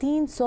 300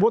وہ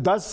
10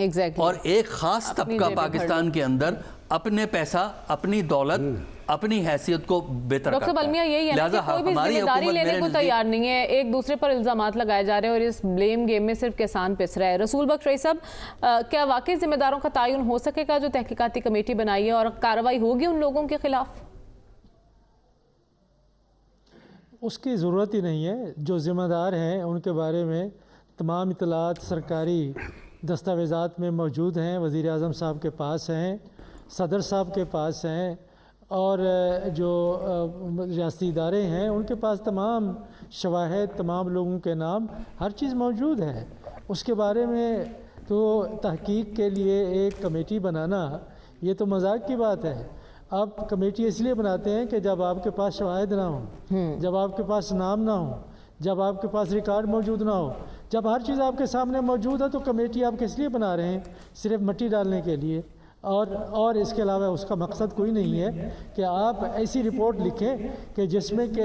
Exactly. اور ایک خاص طبقہ پاکستان کے اندر اپنے پیسہ، اپنی دولت، اپنی حیثیت کو بہتر کرتا ہے. ڈاکٹر بلمیہ یہی ہے نا کہ کوئی بھی ذمہ داری لینے کو تیار نہیں ہے، ایک دوسرے پر الزامات لگائے جا رہے ہیں اور اس بلیم گیم میں صرف کسان پس رہا ہے. رسول بخش رئی صاحب، کیا واقعی ذمہ داروں کا تعین ہو سکے گا جو تحقیقاتی کمیٹی بنائی ہے، اور کارروائی ہوگی ان لوگوں کے خلاف؟ اس کی ضرورت ہی نہیں ہے. جو ذمہ دار ہیں ان کے بارے میں تمام اطلاعات سرکاری دستاویزات میں موجود ہیں، وزیر اعظم صاحب کے پاس ہیں، صدر صاحب کے پاس ہیں، اور جو ریاستی ادارے ہیں ان کے پاس تمام شواہد، تمام لوگوں کے نام، ہر چیز موجود ہے. اس کے بارے میں تو تحقیق کے لیے ایک کمیٹی بنانا یہ تو مذاق کی بات ہے. آپ کمیٹی اس لیے بناتے ہیں کہ جب آپ کے پاس شواہد نہ ہوں، جب آپ کے پاس نام نہ ہوں، جب آپ کے پاس ریکارڈ موجود نہ ہو، جب ہر چیز آپ کے سامنے موجود ہے تو کمیٹی آپ کس لیے بنا رہے ہیں؟ صرف مٹی ڈالنے کے لیے. اور اس کے علاوہ اس کا مقصد کوئی نہیں ہے کہ آپ ایسی رپورٹ لکھیں کہ جس میں کہ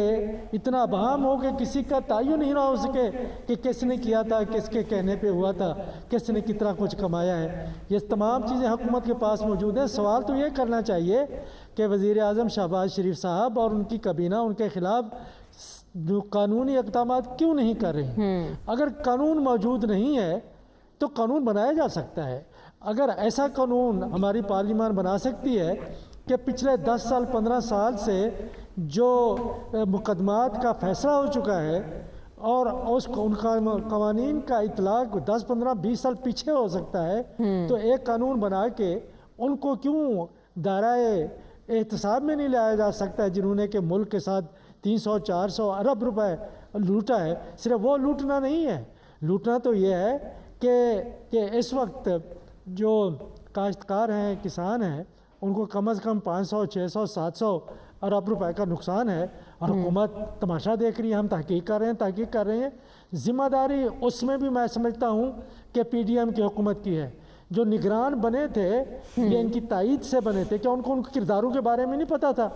اتنا ابہام ہو کہ کسی کا تعین ہی نہ ہو سکے کہ کس نے کیا تھا، کس کے کہنے پہ ہوا تھا، کس نے کتنا کچھ کمایا ہے. یہ تمام چیزیں حکومت کے پاس موجود ہیں. سوال تو یہ کرنا چاہیے کہ وزیر اعظم شہباز شریف صاحب اور ان کی کابینہ ان کے خلاف قانونی اقدامات کیوں نہیں کر رہی؟ اگر قانون موجود نہیں ہے تو قانون بنایا جا سکتا ہے. اگر ایسا قانون ہماری پارلیمان بنا سکتی ہے کہ پچھلے 10 سال 15 سال سے جو مقدمات کا فیصلہ ہو چکا ہے اور ان قوانین کا اطلاق 10 15 20 سال پیچھے ہو سکتا ہے، تو ایک قانون بنا کے ان کو کیوں دائرۂ احتساب میں نہیں لایا جا سکتا ہے جنہوں نے کہ ملک کے ساتھ 300 400 ارب روپے لوٹا ہے. صرف وہ لوٹنا نہیں ہے، لوٹنا تو یہ ہے کہ اس وقت جو کاشتکار ہیں، کسان ہیں، ان کو کم از کم 500 600 700 ارب روپے کا نقصان ہے، اور حکومت تماشا دیکھ رہی ہے. ہم تحقیق کر رہے ہیں. ذمہ داری اس میں بھی میں سمجھتا ہوں کہ پی ڈی ایم کی حکومت کی ہے. جو نگران بنے تھے یہ ان کی تائید سے بنے تھے. کیا ان کو ان کرداروں کے بارے میں نہیں پتا تھا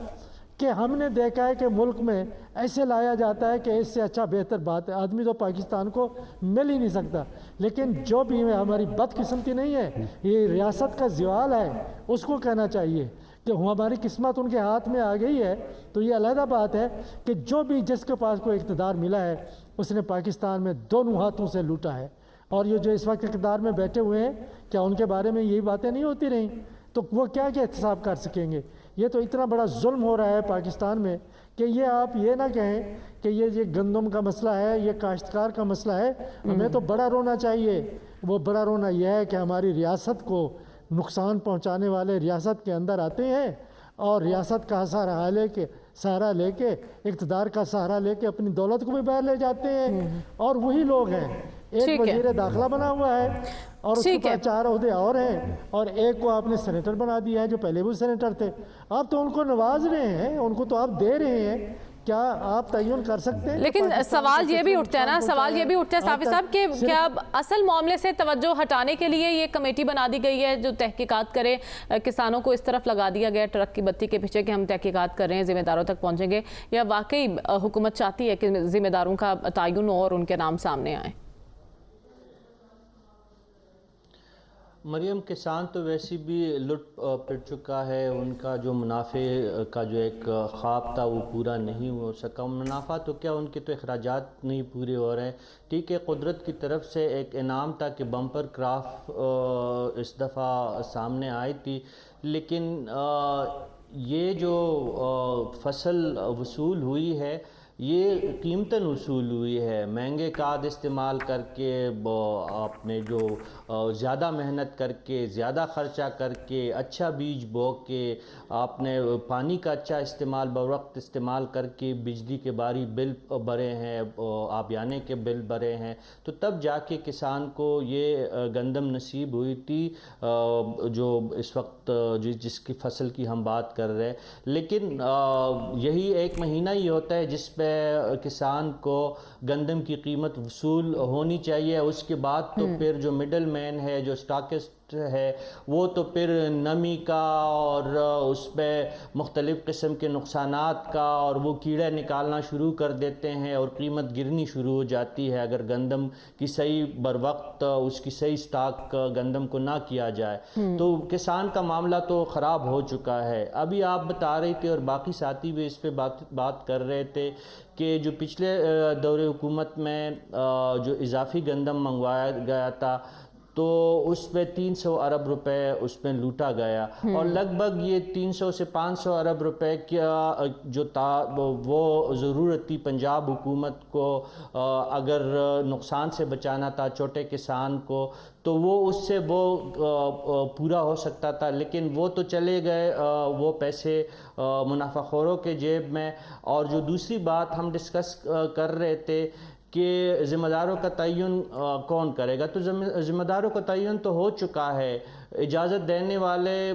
کہ ہم نے دیکھا ہے کہ ملک میں ایسے لایا جاتا ہے کہ اس سے اچھا بہتر بات ہے آدمی تو پاکستان کو مل ہی نہیں سکتا. لیکن جو بھی ہماری بدقسمتی نہیں ہے، یہ ریاست کا زوال ہے، اس کو کہنا چاہیے کہ ہماری قسمت ان کے ہاتھ میں آ گئی ہے. تو یہ علیحدہ بات ہے کہ جو بھی جس کے پاس کوئی اقتدار ملا ہے اس نے پاکستان میں دونوں ہاتھوں سے لوٹا ہے. اور یہ جو اس وقت اقتدار میں بیٹھے ہوئے ہیں، کیا ان کے بارے میں یہی باتیں نہیں ہوتی رہیں؟ تو وہ کیا احتساب کر سکیں گے؟ یہ تو اتنا بڑا ظلم ہو رہا ہے پاکستان میں کہ یہ آپ یہ نہ کہیں کہ یہ گندم کا مسئلہ ہے، یہ کاشتکار کا مسئلہ ہے. ہمیں تو بڑا رونا چاہیے. وہ بڑا رونا یہ ہے کہ ہماری ریاست کو نقصان پہنچانے والے ریاست کے اندر آتے ہیں اور ریاست کا سہارا لے کے اقتدار کا سہارا لے کے اپنی دولت کو بھی باہر لے جاتے ہیں. اور وہی لوگ ہیں. ایک وزیر داخلہ بنا ہوا ہے اور اس کے پاس 4 عہدے اور ہیں، اور ایک کو آپ نے سینیٹر بنا دیا ہے جو پہلے بھی سینیٹر تھے. آپ تو ان کو نواز رہے ہیں، ان کو تو آپ دے رہے ہیں. کیا آپ تعین کر سکتے ہیں؟ لیکن سوال یہ بھی اٹھتا ہے صافی صاحب کہ کیا اصل معاملے سے توجہ ہٹانے کے لیے یہ کمیٹی بنا دی گئی ہے جو تحقیقات کرے؟ کسانوں کو اس طرف لگا دیا گیا ٹرک کی بتی کے پیچھے کہ ہم تحقیقات کر رہے ہیں، ذمہ داروں تک پہنچیں گے، یا واقعی حکومت چاہتی ہے کہ ذمہ داروں کا تعین اور ان کے نام سامنے آئے؟ مریم، کسان تو ویسے بھی لٹ پٹ چکا ہے. ان کا جو منافع کا جو ایک خواب تھا وہ پورا نہیں ہو سکا. منافع تو کیا، ان کے تو اخراجات نہیں پورے ہو رہے ہیں. ٹھیک ہے، قدرت کی طرف سے ایک انعام تھا کہ بمپر کراپ اس دفعہ سامنے آئی تھی، لیکن یہ جو فصل وصول ہوئی ہے یہ قیمتاً وصول ہوئی ہے. مہنگے کھاد استعمال کر کے، آپ نے جو زیادہ محنت کر کے، زیادہ خرچہ کر کے، اچھا بیج بو کے، آپ نے پانی کا اچھا استعمال بوقت استعمال کر کے بجلی کے باری بل بھرے ہیں، آبیانے کے بل بھرے ہیں، تو تب جا کے کسان کو یہ گندم نصیب ہوئی تھی جو اس وقت جس کی فصل کی ہم بات کر رہے ہیں. لیکن یہی 1 مہینہ ہی ہوتا ہے جس پہ کسان کو گندم کی قیمت وصول ہونی چاہیے. اس کے بعد تو پھر جو مڈل مین ہے، جو اسٹاکسٹ ہے وہ تو پھر نمی کا اور اس پہ مختلف قسم کے نقصانات کا اور وہ کیڑے نکالنا شروع کر دیتے ہیں اور قیمت گرنی شروع ہو جاتی ہے اگر گندم کی صحیح بر وقت اس کی صحیح سٹاک گندم کو نہ کیا جائے. تو کسان کا معاملہ تو خراب ہو چکا ہے. ابھی آپ بتا رہے تھے اور باقی ساتھی بھی اس پہ بات کر رہے تھے کہ جو پچھلے دور حکومت میں جو اضافی گندم منگوایا گیا تھا تو اس پہ 300 ارب روپے اس میں لوٹا گیا اور لگ بھگ یہ 300 سے 500 ارب روپے کا جو تھا وہ ضرورت تھی پنجاب حکومت کو اگر نقصان سے بچانا تھا چھوٹے کسان کو تو وہ اس سے وہ پورا ہو سکتا تھا لیکن وہ تو چلے گئے وہ پیسے منافع خوروں کے جیب میں. اور جو دوسری بات ہم ڈسکس کر رہے تھے کہ ذمہ داروں کا تعین کون کرے گا تو ذمہ داروں کا تعین تو ہو چکا ہے. اجازت دینے والے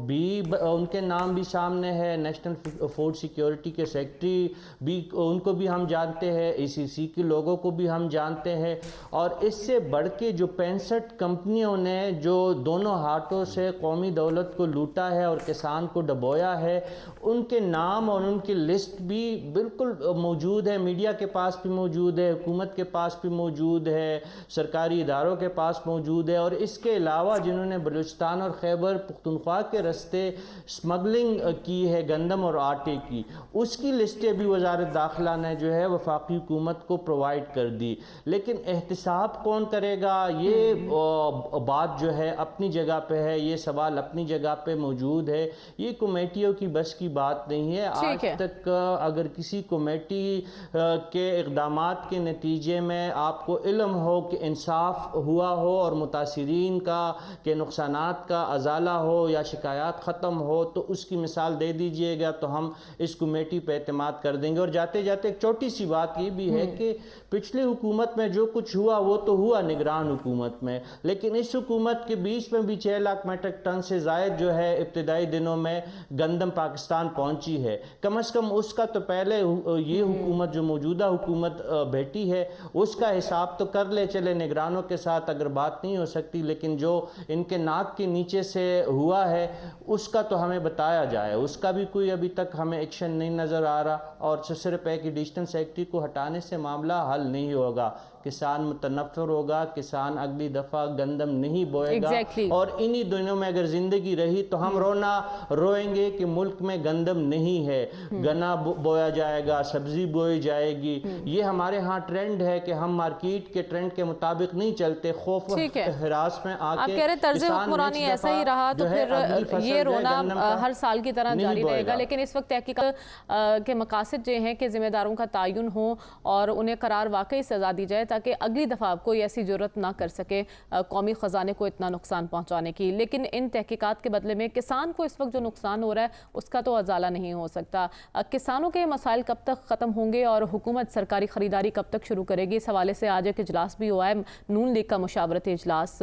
بھی ان کے نام بھی سامنے ہے. نیشنل فوڈ سیکیورٹی کے سیکرٹری بھی ان کو بھی ہم جانتے ہیں. ACC کے لوگوں کو بھی ہم جانتے ہیں. اور اس سے بڑھ کے جو 65 کمپنیوں نے جو دونوں ہاتھوں سے قومی دولت کو لوٹا ہے اور کسان کو ڈبویا ہے ان کے نام اور ان کی لسٹ بھی بالکل موجود ہے. میڈیا کے پاس بھی موجود ہے, حکومت کے پاس بھی موجود ہے, سرکاری اداروں کے پاس موجود ہے. اور اس کے علاوہ جنہوں نے بلوچستان اور خیبر پختونخوا کے رستے سمگلنگ کی ہے گندم اور آٹے کی, اس کی لسٹیں بھی وزارت داخلہ نے جو ہے وفاقی حکومت کو پرووائڈ کر دی. لیکن احتساب کون کرے گا یہ بات جو ہے اپنی جگہ پہ ہے, یہ سوال اپنی جگہ پہ موجود ہے. یہ کمیٹیوں کی بس کی بات نہیں ہے. آج تک اگر کسی کمیٹی کے اقدامات کے نتیجے میں آپ کو علم ہو کہ انصاف ہوا ہو اور متاثرین کا کہ نقصانات کا ازالہ ہو یا شکایات ختم ہو تو اس کی مثال دے دیجئے گا تو ہم اس کمیٹی پہ اعتماد کر دیں گے. اور جاتے جاتے ایک چھوٹی سی بات یہ بھی ہے کہ پچھلی حکومت میں جو کچھ ہوا وہ تو ہوا نگران حکومت میں, لیکن اس حکومت کے بیچ میں بھی 6 لاکھ میٹرک ٹن سے زائد جو ہے ابتدائی دنوں میں گندم پاکستان پہنچی ہے. کم از کم اس کا تو پہلے یہ حکومت جو موجودہ حکومت بیٹھی ہے اس کا حساب تو کر لے. چلے نگرانوں کے ساتھ اگر بات نہیں ہو سکتی لیکن جو ان کے ناک کے نیچے سے ہوا ہے اس کا تو ہمیں بتایا جائے. اس کا بھی کوئی ابھی تک ہمیں ایکشن نہیں نظر آ رہا. اور صرف ہے کہ ایڈیشنل سیکرٹری کو ہٹانے سے معاملہ حل نہیں ہوگا. کسان متنفر ہوگا, کسان اگلی دفعہ گندم نہیں بوئے گا. اور انہی دنوں میں اگر زندگی رہی تو ہم روئیں گے کہ ملک میں گندم نہیں ہے. گنا بویا جائے گا, سبزی بوئی جائے گی. یہ ہمارے ہاں ٹرینڈ ہے کہ ہم مارکیٹ کے ٹرینڈ کے مطابق نہیں چلتے. خوف و ہراس میں آ کے طرز حکمرانی ایسا ہی رہا تو پھر یہ رونا ہر سال کی طرح جاری رہے گا. لیکن اس وقت تحقیقات کے مقاصد یہ ہیں کہ ذمہ داروں کا تعین ہو اور انہیں قرار واقعی سزا دی جائے تاکہ اگلی دفعہ کوئی ایسی جرت نہ کر سکے قومی خزانے کو اتنا نقصان پہنچانے کی. لیکن ان تحقیقات کے بدلے میں کسان کو اس وقت جو نقصان ہو رہا ہے اس کا تو ازالہ نہیں ہو سکتا. کسانوں کے مسائل کب تک ختم ہوں گے اور حکومت سرکاری خریداری کب تک شروع کرے گی, اس حوالے سے آج ایک اجلاس بھی ہوا ہے, نون لیگ کا مشاورتی اجلاس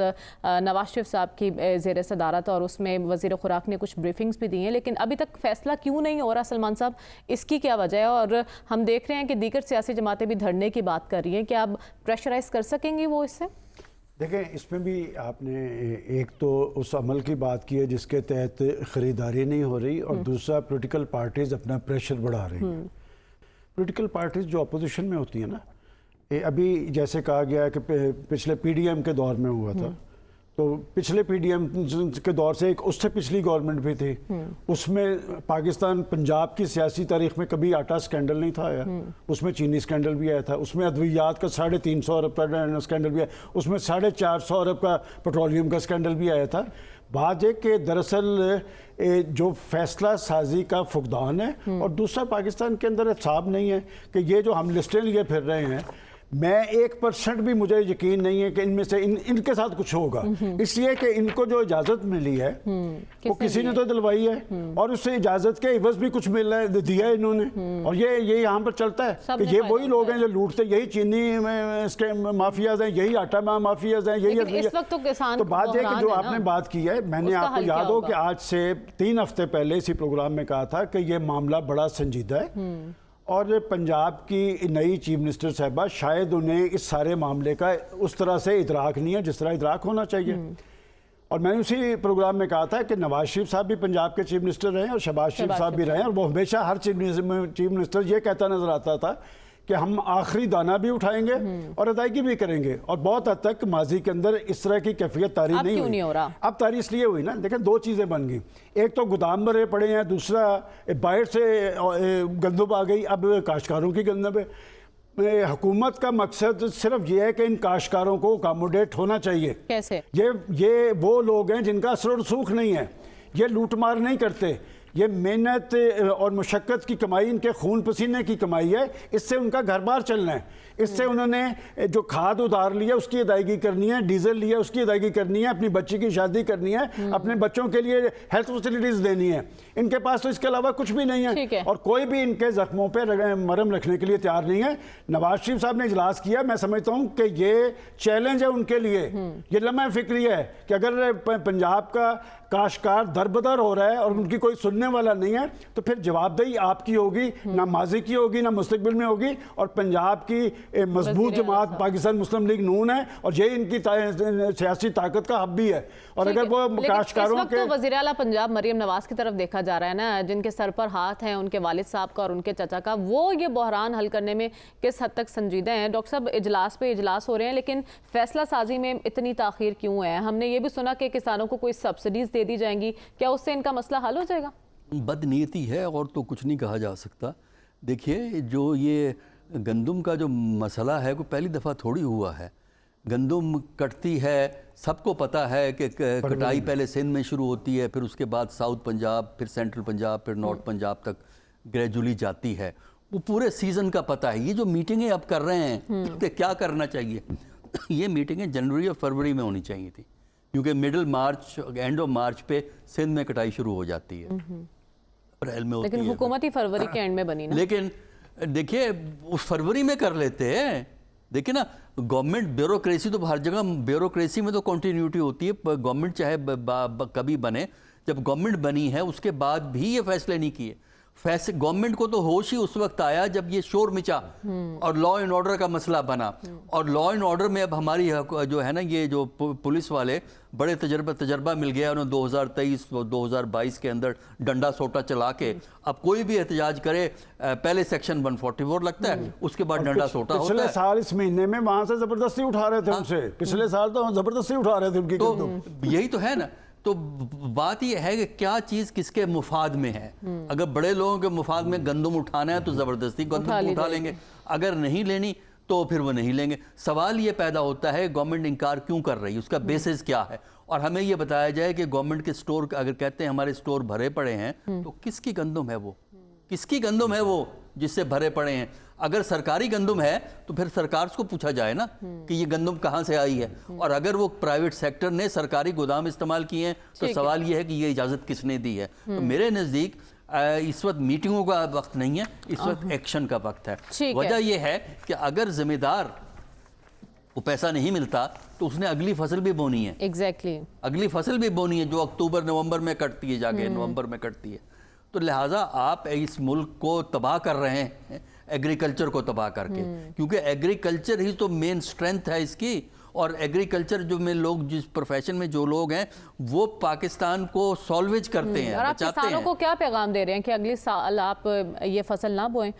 نواز شریف صاحب کی زیر صدارت, اور اس میں وزیر خوراک نے کچھ بریفنگز بھی دی ہیں. لیکن ابھی تک فیصلہ کیوں نہیں ہو رہا سلمان صاحب, اس کی کیا وجہ ہے؟ اور ہم دیکھ رہے ہیں کہ دیگر سیاسی جماعتیں بھی دھرنے کی بات کر رہی ہیں, کیا اب پریشرائز کر سکیں گی وہ اس سے؟ دیکھیں اس میں بھی آپ نے ایک تو اس عمل کی بات کی ہے جس کے تحت خریداری نہیں ہو رہی, اور دوسرا پولیٹیکل پارٹیز اپنا پریشر بڑھا رہی ہیں. پولیٹیکل پارٹیز جو اپوزیشن میں ہوتی ہیں نا, ابھی جیسے کہا گیا ہے کہ پچھلے PDM کے دور میں ہوا تھا, تو پچھلے PDM کے دور سے ایک اس سے پچھلی گورنمنٹ بھی تھی, اس میں پاکستان پنجاب کی سیاسی تاریخ میں کبھی آٹا سکینڈل نہیں تھا آیا, اس میں چینی سکینڈل بھی آیا تھا, اس میں ادویات کا 350 ارب کا سکینڈل بھی آیا, اس میں 450 ارب کا پیٹرولیم کا سکینڈل بھی آیا تھا. بات ہے کہ دراصل جو فیصلہ سازی کا فقدان ہے, اور دوسرا پاکستان کے اندر حساب نہیں ہے کہ یہ جو ہم لسٹیں لیے پھر رہے ہیں, میں 1% بھی مجھے یقین نہیں ہے کہ ان میں سے ان کے ساتھ کچھ ہوگا. اس لیے کہ ان کو جو اجازت ملی ہے وہ کسی نے تو دلوائی ہے, اور اس سے اجازت کے عوض بھی کچھ مل رہا ہے, دیا ہے انہوں نے, اور یہ یہاں پر چلتا ہے کہ یہ وہی لوگ ہیں جو لوٹتے, یہی چینی مافیاز ہیں, یہی آٹا مافیاز ہیں, یہی. تو بات یہ کہ جو آپ نے بات کی ہے, میں نے آپ کو یاد ہو کہ آج سے 3 ہفتے پہلے اسی پروگرام میں کہا تھا کہ یہ معاملہ بڑا سنجیدہ ہے, اور پنجاب کی نئی چیف منسٹر صاحبہ شاید انہیں اس سارے معاملے کا اس طرح سے ادراک نہیں ہے جس طرح ادراک ہونا چاہیے. اور میں نے اسی پروگرام میں کہا تھا کہ نواز شریف صاحب بھی پنجاب کے چیف منسٹر رہے ہیں اور شہباز شریف صاحب بھی رہے ہیں، اور وہ ہمیشہ ہر چیف منسٹر یہ کہتا نظر آتا تھا کہ ہم آخری دانہ بھی اٹھائیں گے اور ادائیگی بھی کریں گے، اور بہت حد تک ماضی کے اندر اس طرح کی کیفیت طاری نہیں ہوئی۔ اب طاری اس لیے ہوئی نا، دیکھیں دو چیزیں بن گئی، ایک تو گودام بھرے پڑے ہیں، دوسرا باہر سے گندم آ گئی، اب کاشتکاروں کی گندم ہے۔ حکومت کا مقصد صرف یہ ہے کہ ان کاشتکاروں کو اکاموڈیٹ ہونا چاہیے۔ کیسے؟ یہ وہ لوگ ہیں جن کا اثر و رسوخ نہیں ہے، یہ لوٹ مار نہیں کرتے، یہ محنت اور مشقت کی کمائی، ان کے خون پسینے کی کمائی ہے، اس سے ان کا گھر بار چلنا ہے۔ اس سے انہوں نے جو کھاد ادھار لیا اس کی ادائیگی کرنی ہے، ڈیزل لیا اس کی ادائیگی کرنی ہے، اپنی بچی کی شادی کرنی ہے، اپنے بچوں کے لیے ہیلتھ فیسلٹیز دینی ہے۔ ان کے پاس تو اس کے علاوہ کچھ بھی نہیں ہے، اور کوئی بھی ان کے زخموں پہ مرہم رکھنے کے لیے تیار نہیں ہے۔ نواز شریف صاحب نے اجلاس کیا، میں سمجھتا ہوں کہ یہ چیلنج ہے ان کے لیے، یہ لمحہ فکری ہے کہ اگر پنجاب کا کاشتکار دربدر ہو رہا ہے اور ان کی کوئی سننے والا نہیں ہے تو پھر جواب دہی آپ کی ہوگی، نہ ماضی کی ہوگی نہ مستقبل میں ہوگی، اور پنجاب کی مضبوط جماعت پاکستان مسلم لیگ نون ہے، اور یہ ان کی سیاسی طاقت کا حب بھی ہے۔ اور اگر وہ کاشتکاروں کے وزیر اعلیٰ پنجاب مریم نواز کی طرف دیکھا جا رہا ہے نا، جن کے سر پر ہاتھ ہیں ان کے والد صاحب کا اور ان کے چچا کا، وہ یہ بحران حل کرنے میں کس حد تک سنجیدہ ہیں؟ ڈاکٹر صاحب اجلاس پہ اجلاس ہو رہے ہیں لیکن فیصلہ سازی میں اتنی تاخیر کیوں ہے؟ ہم نے یہ بھی سنا کہ کسانوں کو کوئی سبسڈیز دے دی جائیں گی، کیا اس سے ان کا مسئلہ حل ہو جائے گا؟ بد نیتی ہے اور تو کچھ نہیں کہا جا سکتا۔ دیکھیے جو یہ گندم کا جو مسئلہ ہے وہ پہلی دفعہ تھوڑی ہوا ہے۔ گندم کٹتی ہے، سب کو پتہ ہے کہ کٹائی پہلے سندھ میں شروع ہوتی ہے، پھر اس کے بعد ساؤتھ پنجاب، پھر سینٹرل پنجاب، پھر نارتھ پنجاب تک گریجولی جاتی ہے۔ وہ پورے سیزن کا پتہ ہے۔ یہ جو میٹنگیں اب کر رہے ہیں کہ کیا کرنا چاہیے، یہ میٹنگیں جنوری اور فروری میں ہونی چاہیے تھی، کیونکہ middle March and of March پہ سندھ میں کٹائی شروع ہو جاتی ہے، اپریل میں ہوتی ہے، لیکن حکومتی فروری کے اینڈ میں بنی نا۔ لیکن دیکھیے اس فروری میں کر لیتے ہیں۔ دیکھیں نا گورنمنٹ بیوروکریسی تو ہر جگہ، بیوروکریسی میں تو کنٹینیوٹی ہوتی ہے، گورنمنٹ چاہے کبھی بنے، جب گورنمنٹ بنی ہے اس کے بعد بھی یہ فیصلے نہیں کیے۔ گورنمنٹ کو تو ہوش ہی اس وقت آیا جب یہ شور مچا اور لا اینڈ آرڈر کا مسئلہ بنا، اور لا اینڈ آرڈر میں اب ہماری جو ہے نا یہ جو پولیس والے بڑے تجربہ مل گیا انہوں 2023 اور 2022 کے اندر ڈنڈا سوٹا چلا کے اب کوئی بھی احتجاج کرے پہلے سیکشن 144 لگتا ہے، اس کے بعد ڈنڈا سوٹا ہوتا ہے۔ پچھلے سال اس مہینے میں وہاں سے زبردستی اٹھا رہے تھے ان سے، پچھلے سال تو زبردستی اٹھا رہے تھے ان کی گندم۔ یہی تو ہے نا، تو بات یہ ہے کہ کیا چیز کس کے مفاد میں ہے۔ اگر بڑے لوگوں کے مفاد میں گندم اٹھانا ہے تو زبردستی گندم اٹھا لیں گے، اگر نہیں لینی تو پھر وہ نہیں لیں گے۔ سوال یہ پیدا ہوتا ہے گورنمنٹ انکار کیوں کر رہی ہے، اس کا بیسس کیا ہے، اور ہمیں یہ بتایا جائے کہ گورنمنٹ کے سٹور اگر کہتے ہیں ہمارے سٹور بھرے پڑے ہیں تو کس کی گندم ہے وہ، کس کی گندم ہے وہ جس سے بھرے پڑے ہیں؟ اگر سرکاری گندم ہے تو پھر سرکار کو پوچھا جائے نا کہ یہ گندم کہاں سے آئی ہے، اور اگر وہ پرائیویٹ سیکٹر نے سرکاری گودام استعمال کیے ہیں تو سوال یہ ہے کہ یہ اجازت کس نے دی ہے۔ تو میرے نزدیک اس وقت میٹنگوں کا وقت نہیں ہے، اس وقت ایکشن کا وقت ہے۔ وجہ یہ ہے کہ اگر ذمہ دار کو پیسہ نہیں ملتا تو اس نے اگلی فصل بھی بونی ہے، ایگزیکٹلی اگلی فصل بھی بونی ہے جو اکتوبر نومبر میں کٹتی ہے، جا کے نومبر میں کٹتی ہے۔ تو لہٰذا آپ اس ملک کو تباہ کر رہے ہیں ایگریکلچر کو تباہ کر کے، کیونکہ ایگریکلچر ہی تو مین سٹرینتھ ہے اس کی، اور ایگریکلچر جو میں لوگ جس پروفیشن میں جو لوگ ہیں وہ پاکستان کو سالویج کرتے ہیں، اور آپ بچاتے کسانوں ہیں۔ کو کیا پیغام دے رہے ہیں کہ اگلے سال آپ یہ فصل نہ بوئیں؟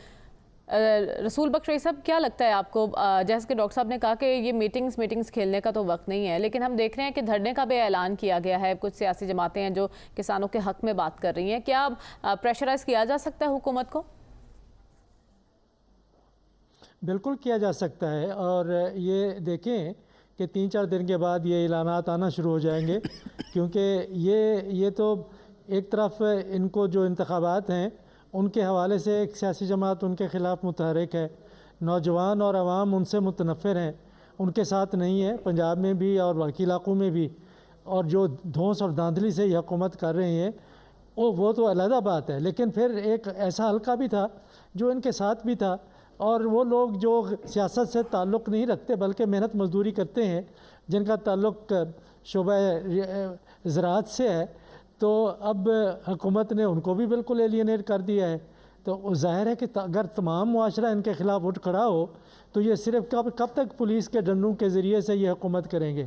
رسول بخش رئی صاحب کیا لگتا ہے آپ کو؟ جیسے کہ ڈاکٹر صاحب نے کہا کہ یہ میٹنگز کھیلنے کا تو وقت نہیں ہے، لیکن ہم دیکھ رہے ہیں کہ دھرنے کا بھی اعلان کیا گیا ہے، کچھ سیاسی جماعتیں ہیں جو کسانوں کے حق میں بات کر رہی ہیں، کیا پریشرائز کیا جا سکتا ہے حکومت کو؟ بالکل کیا جا سکتا ہے، اور یہ دیکھیں کہ 3-4 دن کے بعد یہ اعلانات آنا شروع ہو جائیں گے، کیونکہ یہ تو ایک طرف ان کو جو انتخابات ہیں ان کے حوالے سے ایک سیاسی جماعت ان کے خلاف متحرک ہے، نوجوان اور عوام ان سے متنفر ہیں، ان کے ساتھ نہیں ہے، پنجاب میں بھی اور باقی علاقوں میں بھی، اور جو دھونس اور دھاندلی سے یہ حکومت کر رہے ہیں وہ تو علیحدہ بات ہے، لیکن پھر ایک ایسا حلقہ بھی تھا جو ان کے ساتھ بھی تھا، اور وہ لوگ جو سیاست سے تعلق نہیں رکھتے بلکہ محنت مزدوری کرتے ہیں، جن کا تعلق شعبہ زراعت سے ہے، تو اب حکومت نے ان کو بھی بالکل ایلینیٹ کر دیا ہے۔ تو ظاہر ہے کہ اگر تمام معاشرہ ان کے خلاف اٹھ کھڑا ہو تو یہ صرف کب تک پولیس کے ڈنڈوں کے ذریعے سے یہ حکومت کریں گے؟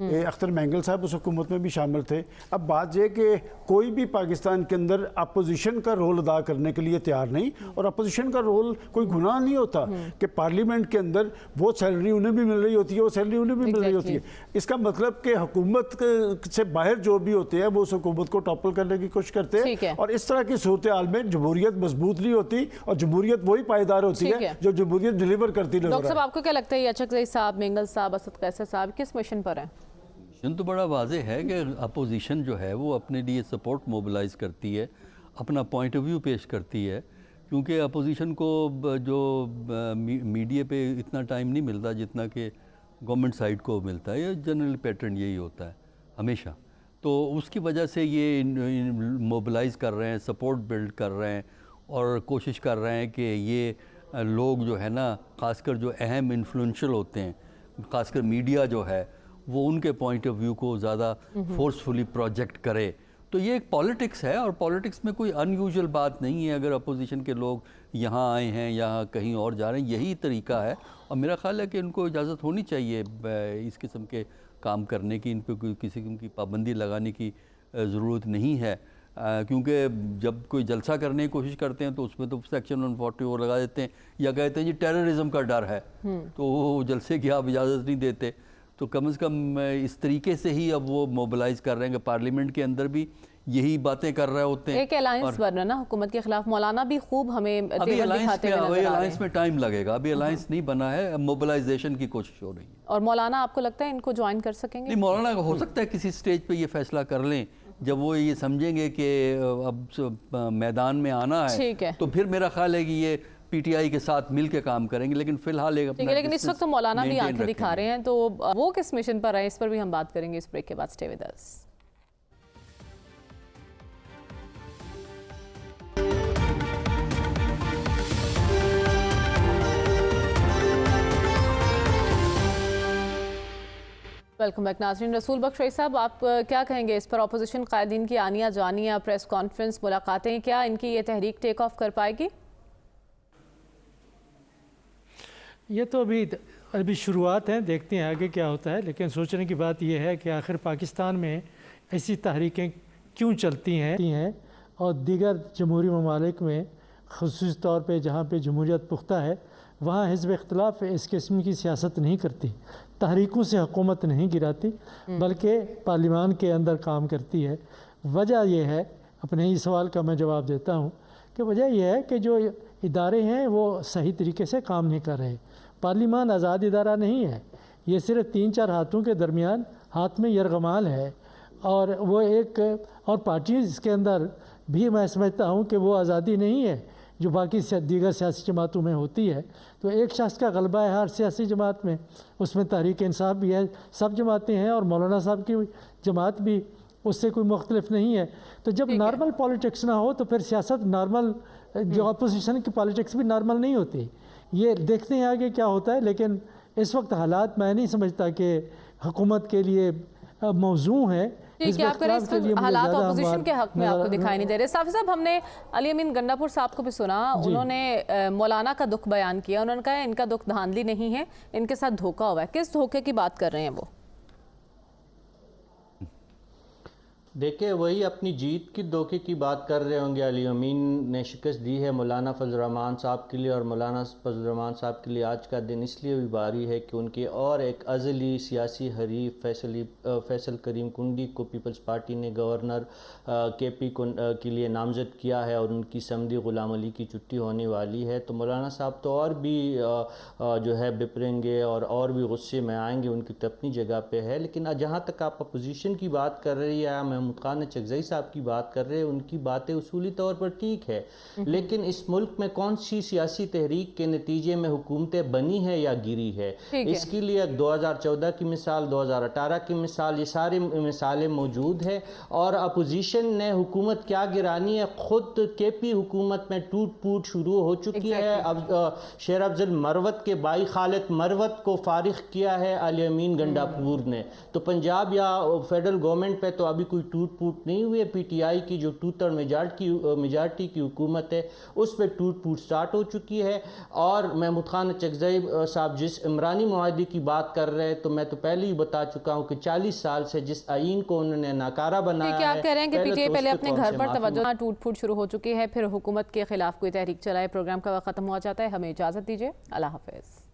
اختر مینگل صاحب اس حکومت میں بھی شامل تھے. اب بات یہ کہ کوئی بھی پاکستان کے اندر اپوزیشن کا رول ادا کرنے کے لیے تیار نہیں, اور اپوزیشن کا رول کوئی گناہ نہیں ہوتا کہ پارلیمنٹ کے اندر وہ سیلری انہیں بھی مل رہی ہوتی ہے, وہ سیلری انہیں بھی مل رہی ہوتی ہے. اس کا مطلب کہ حکومت سے باہر جو بھی ہوتے ہیں وہ اس حکومت کو ٹاپل کرنے کی کوشش کرتے ہیں, اور اس طرح کی صورتحال میں جمہوریت مضبوط نہیں ہوتی, اور جمہوریت وہی پائیدار ہوتی ہے جو جمہوریت ڈیلیور کرتی نظر آئے. ڈاکٹر صاحب آپ کو کیا لگتا ہے اچکزئی صاحب, مینگل صاحب, اسد قیصر صاحب کس مشن پر ہیں؟ مشن تو بڑا واضح ہے کہ اپوزیشن جو ہے وہ اپنے لیے سپورٹ موبلائز کرتی ہے, اپنا پوائنٹ آف ویو پیش کرتی ہے, کیونکہ اپوزیشن کو جو میڈیا پہ اتنا ٹائم نہیں ملتا جتنا کہ گورنمنٹ سائڈ کو ملتا ہے. یہ جنرل پیٹرن یہی ہوتا ہے ہمیشہ, تو اس کی وجہ سے یہ موبلائز کر رہے ہیں, سپورٹ بلڈ کر رہے ہیں, اور کوشش کر رہے ہیں کہ یہ لوگ جو ہے نا, خاص کر جو اہم انفلوئنشل ہوتے ہیں, خاص کر میڈیا جو ہے, وہ ان کے پوائنٹ آف ویو کو زیادہ فورسفلی پروجیکٹ کرے. تو یہ ایک پالیٹکس ہے, اور پالیٹکس میں کوئی ان یوزول بات نہیں ہے. اگر اپوزیشن کے لوگ یہاں آئے ہیں یا کہیں اور جا رہے ہیں, یہی طریقہ ہے, اور میرا خیال ہے کہ ان کو اجازت ہونی چاہیے اس قسم کے کام کرنے کی. ان پہ کوئی کسی قسم کی پابندی لگانے کی ضرورت نہیں ہے, کیونکہ جب کوئی جلسہ کرنے کی کوشش کرتے ہیں تو اس میں تو سیکشن 144 لگا دیتے ہیں, یا کہتے ہیں جی ٹیررزم کا ڈر ہے, تو وہ جلسے کی آپ اجازت نہیں دیتے. تو کم از کم اس طریقے سے ہی اب وہ موبلائز کر رہے ہیں کہ پارلیمنٹ کے اندر بھی یہی باتیں کر رہے ہوتے ہیں. ایک الائنس بن رہا نا حکومت کے خلاف, مولانا بھی خوب ہمیں ابھی الائنس میں ٹائم لگے گا, ابھی الائنس نہیں بنا ہے, موبلائزیشن کی کوشش ہو رہی ہے. اور مولانا آپ کو لگتا ہے ان کو جوائن کر سکیں گے؟ نہیں, مولانا ہو سکتا ہے کسی سٹیج پہ یہ فیصلہ کر لیں, جب وہ یہ سمجھیں گے کہ اب میدان میں آنا ہے, تو پھر میرا خیال ہے کہ یہ پی ٹی آئی کے ساتھ مل کے کام کریں گے. لیکن فی الحال لیکن اس وقت تو مولانا بھی آنکھیں دکھا رہے ہیں, تو وہ کس مشن پر ہیں, اس پر بھی ہم بات کریں گے اس بریک کے بعد. Stay with us. Welcome back ناظرین. رسول بخش رئی صاحب, آپ کیا کہیں گے اس پر؟ اپوزیشن قائدین کی آنیا جانیا, پریس کانفرنس, ملاقاتیں, کیا ان کی یہ تحریک ٹیک آف کر پائے گی؟ یہ تو ابھی شروعات ہیں, دیکھتے ہیں آگے کیا ہوتا ہے. لیکن سوچنے کی بات یہ ہے کہ آخر پاکستان میں ایسی تحریکیں کیوں چلتی ہیں, اور دیگر جمہوری ممالک میں خصوصی طور پہ جہاں پہ جمہوریت پختہ ہے وہاں حزب اختلاف اس قسم کی سیاست نہیں کرتی, تحریکوں سے حکومت نہیں گراتی, بلکہ پارلیمان کے اندر کام کرتی ہے. وجہ یہ ہے, اپنے ہی سوال کا میں جواب دیتا ہوں, کہ وجہ یہ ہے کہ جو ادارے ہیں وہ صحیح طریقے سے کام نہیں کر رہے. پارلیمان آزاد ادارہ نہیں ہے, یہ صرف 3-4 ہاتھوں کے درمیان ہاتھ میں یرغمال ہے, اور وہ ایک اور پارٹیز اس کے اندر بھی میں سمجھتا ہوں کہ وہ آزادی نہیں ہے جو باقی دیگر سیاسی جماعتوں میں ہوتی ہے. تو ایک شخص کا غلبہ ہے ہر سیاسی جماعت میں, اس میں تحریک انصاف بھی ہے, سب جماعتیں ہیں, اور مولانا صاحب کی جماعت بھی اس سے کوئی مختلف نہیں ہے. تو جب نارمل پالیٹکس نہ ہو تو پھر سیاست نارمل, جو اپوزیشن کی پالیٹکس بھی نارمل نہیں ہوتی. یہ دیکھتے ہیں آگے کیا ہوتا ہے, لیکن اس وقت حالات میں نہیں سمجھتا کہ حکومت کے لیے موزوں ہیں. کیا کریں, اس وقت حالات اپوزیشن کے حق میں آپ کو دکھائی نہیں دے رہے. صافی صاحب, ہم نے علی امین گنڈا پور صاحب کو بھی سنا, انہوں نے مولانا کا دکھ بیان کیا, انہوں نے کہا ان کا دکھ دھاندلی نہیں ہے, ان کے ساتھ دھوکہ ہوا ہے. کس دھوکے کی بات کر رہے ہیں وہ؟ دیکھیں, وہی اپنی جیت کی دھوکے کی بات کر رہے ہوں گے. علی امین نے شکست دی ہے مولانا فضل الرحمان صاحب کے لیے, اور مولانا فضل الرحمان صاحب کے لیے آج کا دن اس لیے بھی بھاری ہے کہ ان کے اور ایک ازلی سیاسی حریف فیصل کریم کنڈی کو پیپلز پارٹی نے گورنر کے پی کے لیے نامزد کیا ہے, اور ان کی سمدی غلام علی کی چھٹی ہونے والی ہے. تو مولانا صاحب تو اور بھی جو ہے بپریں گے, اور بھی غصے میں آئیں گے, ان کی تو اپنی جگہ پہ ہے. لیکن جہاں تک آپ اپوزیشن کی بات کر رہی ہے, محمود خان اچکزئی صاحب کی بات کر رہے ہیں, ان کی باتیں اصولی طور پر ٹھیک ہے, لیکن اس ملک میں کون سی سیاسی تحریک کے نتیجے میں حکومتیں بنی ہے یا گری ہے؟ اس کے لیے 2014 کی مثال, 2018 کی مثال, یہ ساری مثالیں موجود ہیں. اور اپوزیشن نے حکومت کیا گرانی ہے, خود کے پی حکومت میں ٹوٹ پوٹ شروع ہو چکی ہے. اب شیر افضل مروت کے بھائی خالد مروت کو فارغ کیا ہے علی امین گنڈا پور نے, تو پنجاب یا فیڈرل گورنمنٹ پہ تو ابھی کوئی ٹوٹ پھوٹ نہیں ہوئی ہے. پی ٹی آئی کی جو 2/3 میجارٹی کی حکومت ہے اس پہ ٹوٹ پھوٹ سٹارٹ ہو چکی ہے. اور محمود خان اچکزئی صاحب جس عمرانی معاہدے کی بات کر رہے ہیں تو میں تو پہلے ہی بتا چکا ہوں کہ 40 سال سے جس آئین کو انہوں نے ناکارہ بنایا ہے. کیا آپ کہہ رہے ہیں کہ پی ٹی آئی پہلے اپنے گھر پر معافی توجہ ٹوٹ پھوٹ شروع ہو چکی ہے، پھر حکومت کے خلاف کوئی تحریک چلائے. پروگرام کا وقت ختم ہوا جاتا ہے، ہمیں اجازت دیجیے، اللہ حافظ.